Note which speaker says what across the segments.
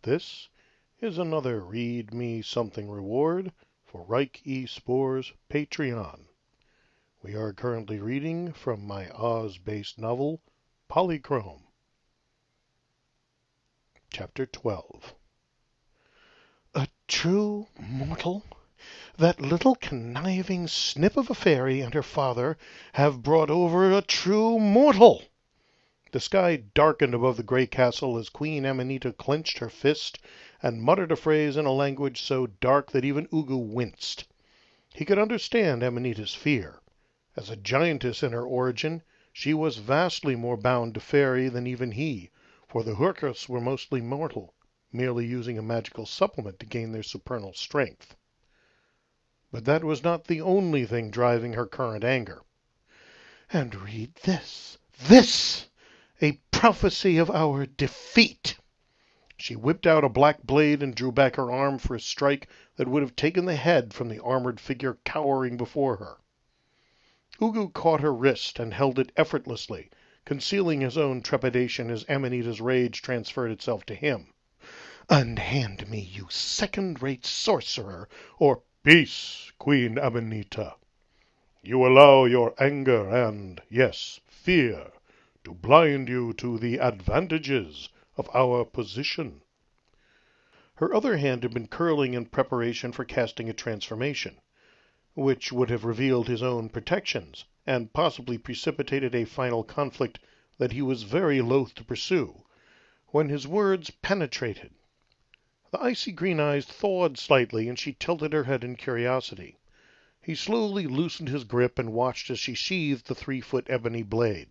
Speaker 1: This is another Read Me Something reward for Reich E. Spore's Patreon. We are currently reading from my Oz-based novel, Polychrome. Chapter 12. A true mortal? That little conniving snip of a fairy and her father have brought over a true mortal! The sky darkened above the gray castle as Queen Amanita clenched her fist and muttered a phrase in a language so dark that even Ugu winced. He could understand Amanita's fear. As a giantess in her origin, she was vastly more bound to fairy than even he, for the Hurkas were mostly mortal, merely using a magical supplement to gain their supernal strength. But that was not the only thing driving her current anger. "And read this! This! A prophecy of our defeat!" She whipped out a black blade and drew back her arm for a strike that would have taken the head from the armored figure cowering before her. Ugu caught her wrist and held it effortlessly, concealing his own trepidation as Amanita's rage transferred itself to him. "Unhand me, you second-rate sorcerer, or—" "Peace, Queen Amanita. You allow your anger and, yes, fear, to blind you to the advantages of our position." Her other hand had been curling in preparation for casting a transformation, which would have revealed his own protections, and possibly precipitated a final conflict that he was very loath to pursue, when his words penetrated. The icy green eyes thawed slightly, and she tilted her head in curiosity. He slowly loosened his grip and watched as she sheathed the 3-foot ebony blade.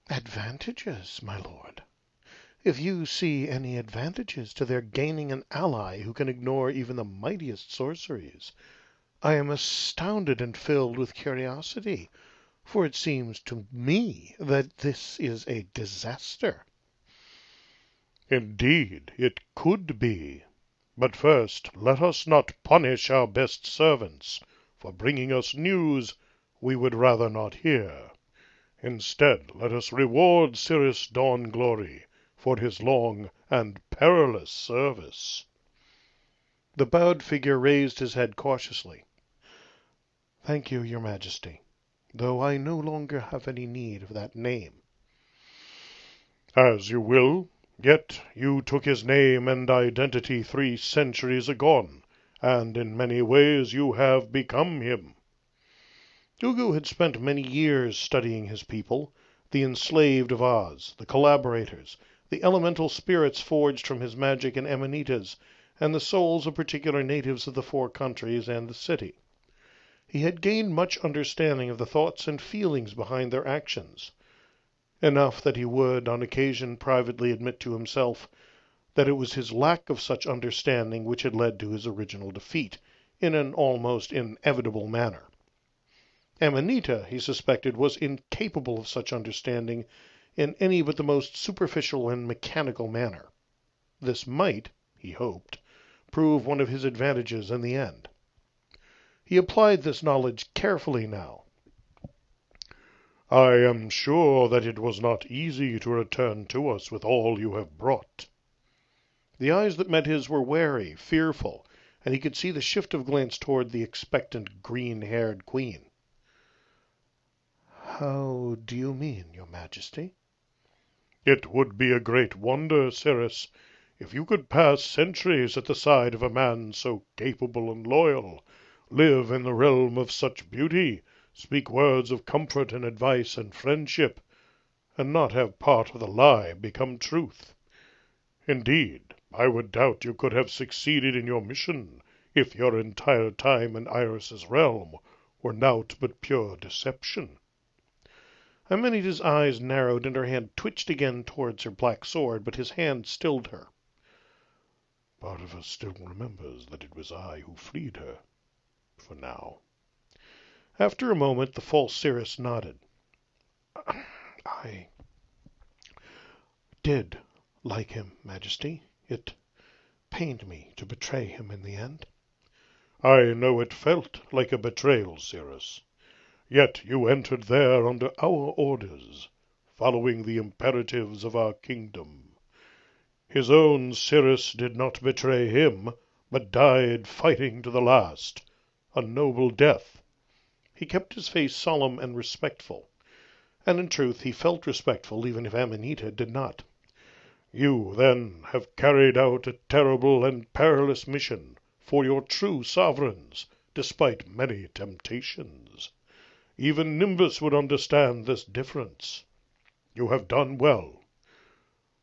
Speaker 1: "Advantages, my lord? If you see any advantages to their gaining an ally who can ignore even the mightiest sorceries, I am astounded and filled with curiosity, for it seems to me that this is a disaster." "Indeed, it could be. But first let us not punish our best servants for bringing us news we would rather not hear. Instead, let us reward Cirrus Dawnglory for his long and perilous service." The bowed figure raised his head cautiously. "Thank you, your majesty, though I no longer have any need of that name." "As you will. Yet you took his name and identity 3 centuries agone, and in many ways you have become him." Ugu had spent many years studying his people, the enslaved of Oz, the collaborators, the elemental spirits forged from his magic and Amanita's, and the souls of particular natives of the 4 countries and the city. He had gained much understanding of the thoughts and feelings behind their actions, enough that he would, on occasion, privately admit to himself that it was his lack of such understanding which had led to his original defeat, in an almost inevitable manner. Amanita, he suspected, was incapable of such understanding in any but the most superficial and mechanical manner. This might, he hoped, prove one of his advantages in the end. He applied this knowledge carefully now. "I am sure that it was not easy to return to us with all you have brought." The eyes that met his were wary, fearful, and he could see the shift of glance toward the expectant green-haired queen. "How do you mean, your majesty?" "It would be a great wonder, Cirrus, if you could pass centuries at the side of a man so capable and loyal, live in the realm of such beauty, speak words of comfort and advice and friendship, and not have part of the lie become truth. Indeed, I would doubt you could have succeeded in your mission if your entire time in Iris's realm were naught but pure deception." Amanita's eyes narrowed and her hand twitched again towards her black sword, but his hand stilled her. "Part of us still remembers that it was I who freed her, for now." After a moment the false Cirrus nodded. "I did like him, Majesty. It pained me to betray him in the end." "I know it felt like a betrayal, Cirrus. Yet you entered there under our orders, following the imperatives of our kingdom. His own Cyrus did not betray him, but died fighting to the last, a noble death. He kept his face solemn and respectful, and in truth he felt respectful even if Amanita did not. You, then, have carried out a terrible and perilous mission for your true sovereigns, despite many temptations. Even Nimbus would understand this difference. You have done well.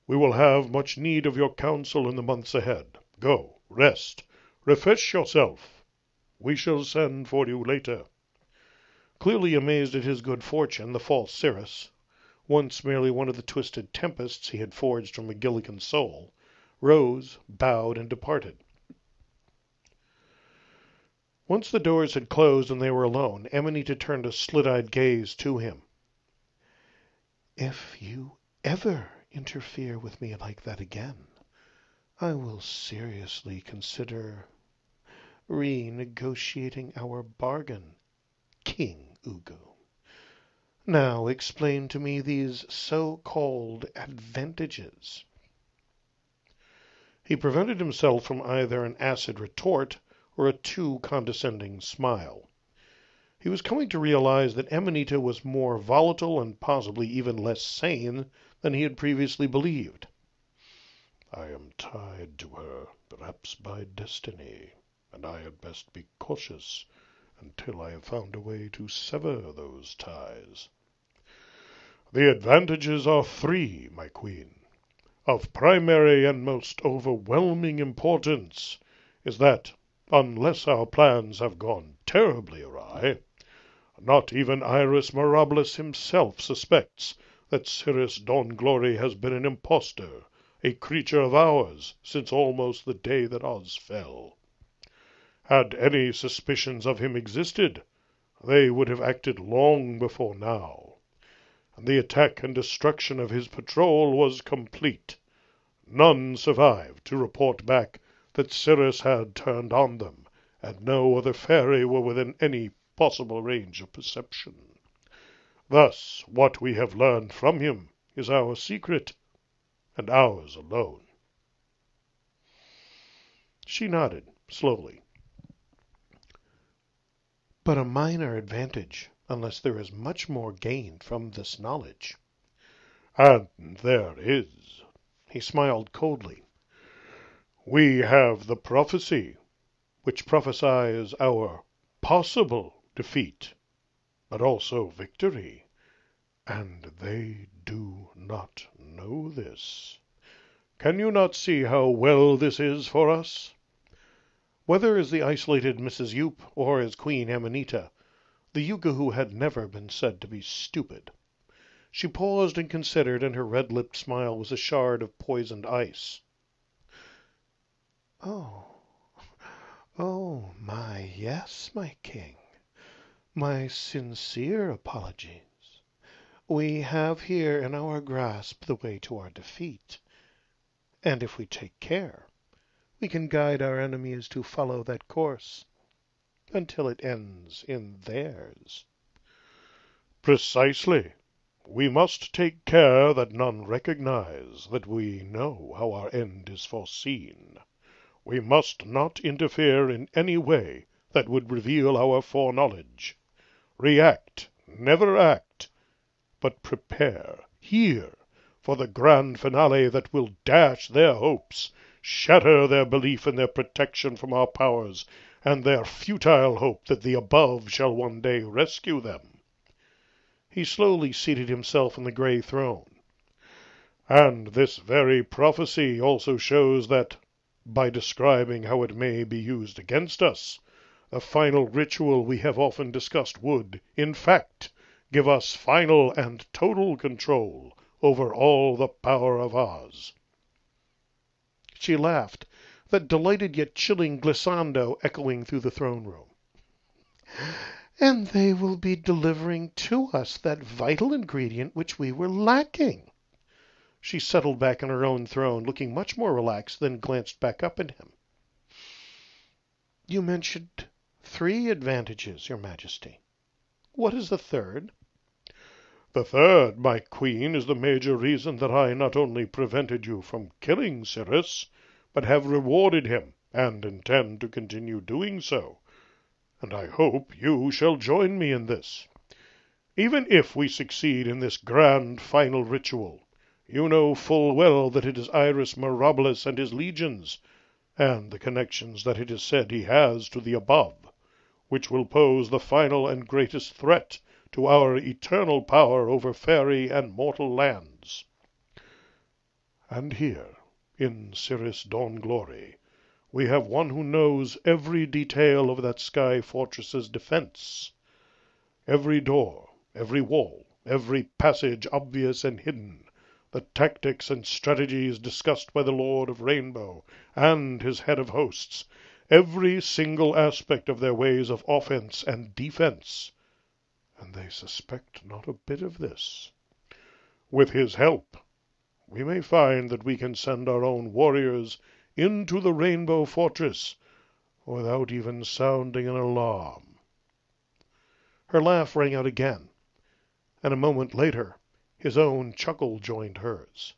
Speaker 1: We will have much need of your counsel in the months ahead. Go, rest, refresh yourself. We shall send for you later." Clearly amazed at his good fortune, the false Cyrus, once merely one of the twisted tempests he had forged from McGilligan's soul, rose, bowed, and departed. Once the doors had closed and they were alone, Amanita turned a slit-eyed gaze to him. "If you ever interfere with me like that again, I will seriously consider renegotiating our bargain, King Ugo. Now explain to me these so-called advantages." He prevented himself from either an acid retort or a too condescending smile. He was coming to realize that Amanita was more volatile and possibly even less sane than he had previously believed. "I am tied to her, perhaps by destiny, and I had best be cautious until I have found a way to sever those ties. The advantages are three, my queen. Of primary and most overwhelming importance is that, unless our plans have gone terribly awry, not even Iris Mirabilis himself suspects that Cyrus Dawn-Glory has been an impostor, a creature of ours, since almost the day that Oz fell. Had any suspicions of him existed, they would have acted long before now, and the attack and destruction of his patrol was complete. None survived to report back that Cyrus had turned on them, and no other fairy were within any possible range of perception. Thus, what we have learned from him is our secret, and ours alone." She nodded, slowly. "But a minor advantage, unless there is much more gained from this knowledge."
Speaker 2: "And there is."
Speaker 1: He smiled coldly.
Speaker 2: "We have the prophecy, which prophesies our possible defeat, but also victory, and they do not know this. Can you not see how well this is for us?"
Speaker 1: Whether as the isolated Mrs. Yup or as Queen Amanita, the Yugahu had never been said to be stupid. She paused and considered, and her red-lipped smile was a shard of poisoned ice. Oh, yes, my king. My sincere apologies. We have here in our grasp the way to our defeat, and if we take care, we can guide our enemies to follow that course until it ends in theirs."
Speaker 2: "Precisely. We must take care that none recognize that we know how our end is foreseen. We must not interfere in any way that would reveal our foreknowledge. React, never act, but prepare here for the grand finale that will dash their hopes, shatter their belief in their protection from our powers, and their futile hope that the above shall one day rescue them."
Speaker 1: He slowly seated himself on the gray throne.
Speaker 2: "And this very prophecy also shows that, by describing how it may be used against us, the final ritual we have often discussed would, in fact, give us final and total control over all the power of Oz."
Speaker 1: She laughed, that delighted yet chilling glissando echoing through the throne room. "And they will be delivering to us that vital ingredient which we were lacking." She settled back on her own throne, looking much more relaxed, then glanced back up at him. "You mentioned 3 advantages, Your Majesty. What is the third?"
Speaker 2: The third, my queen, is the major reason that I not only prevented you from killing Cyrus, but have rewarded him, and intend to continue doing so, and I hope you shall join me in this. Even if we succeed in this grand final ritual, you know full well that it is Iris Mirabilis and his legions, and the connections that it is said he has to the above, which will pose the final and greatest threat to our eternal power over fairy and mortal lands. And here, in Cirrus Dawn-Glory, we have one who knows every detail of that sky fortress's defense, every door, every wall, every passage obvious and hidden, the tactics and strategies discussed by the Lord of Rainbow and his head of hosts, every single aspect of their ways of offense and defense, and they suspect not a bit of this. With his help, we may find that we can send our own warriors into the Rainbow Fortress without even sounding an alarm." Her laugh rang out again, and a moment later his own chuckle joined hers.